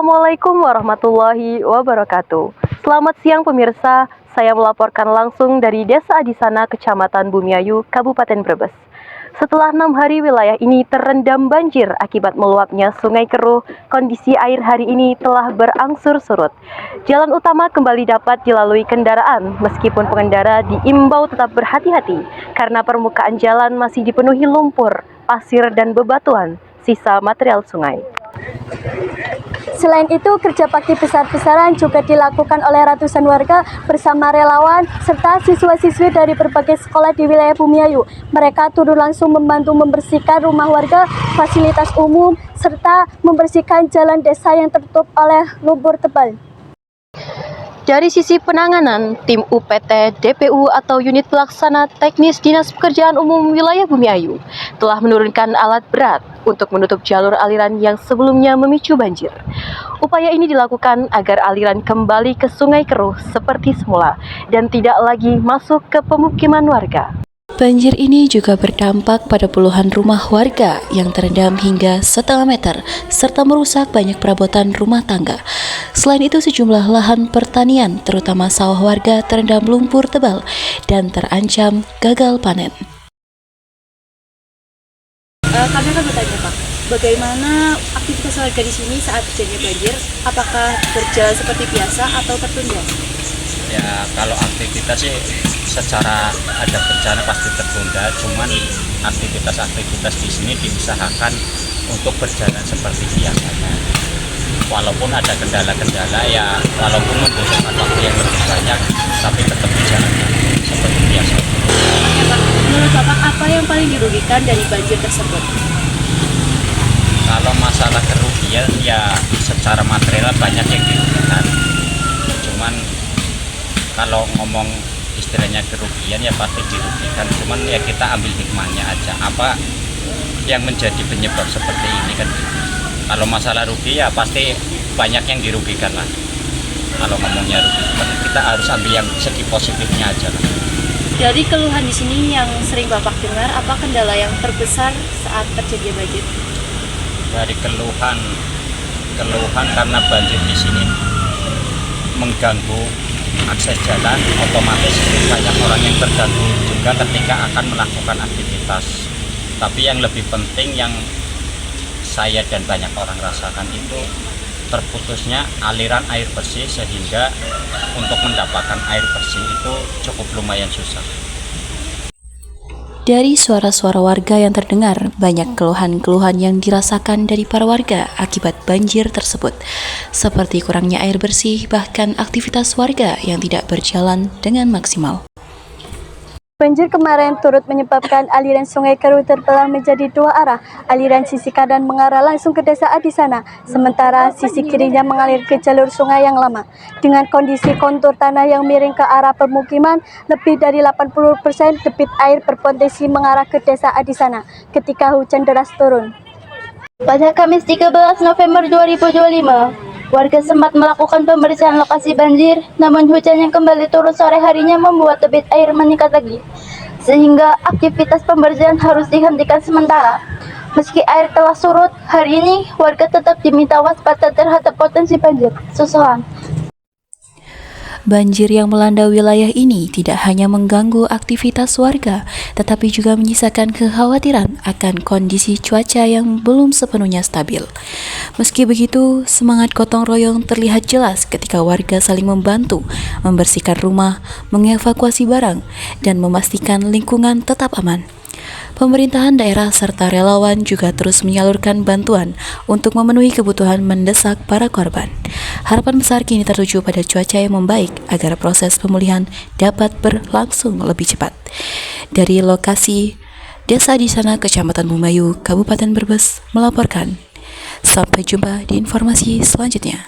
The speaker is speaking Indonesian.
Assalamualaikum warahmatullahi wabarakatuh. Selamat siang pemirsa, saya melaporkan langsung dari Desa Adisana, Kecamatan Bumiayu, Kabupaten Brebes. Setelah 6 hari wilayah ini terendam banjir akibat meluapnya Sungai Keruh, kondisi air hari ini telah berangsur surut. Jalan utama kembali dapat dilalui kendaraan, meskipun pengendara diimbau tetap berhati-hati karena permukaan jalan masih dipenuhi lumpur, pasir, dan bebatuan, sisa material sungai. Selain itu, kerja bakti besar-besaran juga dilakukan oleh ratusan warga bersama relawan serta siswa-siswi dari berbagai sekolah di wilayah Bumiayu. Mereka turun langsung membantu membersihkan rumah warga, fasilitas umum, serta membersihkan jalan desa yang tertutup oleh lumpur tebal. Dari sisi penanganan, tim UPT DPU atau Unit Pelaksana Teknis Dinas Pekerjaan Umum Wilayah Bumiayu telah menurunkan alat berat untuk menutup jalur aliran yang sebelumnya memicu banjir. Upaya ini dilakukan agar aliran kembali ke Sungai Keruh seperti semula dan tidak lagi masuk ke pemukiman warga. Banjir ini juga berdampak pada puluhan rumah warga yang terendam hingga setengah meter serta merusak banyak perabotan rumah tangga. Selain itu, sejumlah lahan pertanian terutama sawah warga terendam lumpur tebal dan terancam gagal panen. Kami akan bertanya Pak, bagaimana aktivitas warga di sini saat terjadi banjir? Apakah berjalan seperti biasa atau tertunda? Ya, kalau aktivitas sih secara ada bencana pasti tertunda, cuman aktivitas di sini diusahakan untuk berjalan seperti biasanya. Walaupun ada kendala-kendala, ya walaupun membutuhkan waktu yang lebih banyak, tapi tetap dijalankan seperti biasa. Ya, Pak, menurut Bapak apa yang paling dirugikan dari banjir tersebut? Kalau masalah kerugian, ya secara material banyak yang dirugikan. Cuman kalau ngomong istilahnya kerugian ya pasti dirugikan, cuman ya kita ambil hikmahnya aja, apa yang menjadi penyebab seperti ini kan. Kalau masalah rugi ya pasti banyak yang dirugikan lah. Kalau ngomongnya rugi, kita harus ambil yang segi positifnya aja lah. Dari keluhan di sini yang sering Bapak dengar, apa kendala yang terbesar saat terjadi banjir? Dari keluhan karena banjir di sini mengganggu akses jalan, otomatis banyak orang yang terganggu juga ketika akan melakukan aktivitas. Tapi yang lebih penting yang saya dan banyak orang rasakan itu terputusnya aliran air bersih, sehingga untuk mendapatkan air bersih itu cukup lumayan susah. Dari suara-suara warga yang terdengar, banyak keluhan-keluhan yang dirasakan dari para warga akibat banjir tersebut, seperti kurangnya air bersih, bahkan aktivitas warga yang tidak berjalan dengan maksimal. Banjir kemarin turut menyebabkan aliran Sungai Keruh terbelah menjadi dua arah. Aliran sisi kanan mengarah langsung ke Desa Adisana, sementara sisi kirinya mengalir ke jalur sungai yang lama. Dengan kondisi kontur tanah yang miring ke arah permukiman, lebih dari 80% debit air berpotensi mengarah ke Desa Adisana ketika hujan deras turun. Pada Kamis 13 November 2025, warga sempat melakukan pembersihan lokasi banjir, namun hujan yang kembali turun sore harinya membuat debit air meningkat lagi, sehingga aktivitas pembersihan harus dihentikan sementara. Meski air telah surut, hari ini warga tetap diminta waspada terhadap potensi banjir susulan. Banjir yang melanda wilayah ini tidak hanya mengganggu aktivitas warga, tetapi juga menyisakan kekhawatiran akan kondisi cuaca yang belum sepenuhnya stabil. Meski begitu, semangat gotong royong terlihat jelas ketika warga saling membantu membersihkan rumah, mengevakuasi barang, dan memastikan lingkungan tetap aman. Pemerintahan daerah serta relawan juga terus menyalurkan bantuan untuk memenuhi kebutuhan mendesak para korban. Harapan besar kini tertuju pada cuaca yang membaik agar proses pemulihan dapat berlangsung lebih cepat. Dari lokasi Desa Adisana, Kecamatan Bumiayu, Kabupaten Brebes melaporkan. Sampai jumpa di informasi selanjutnya.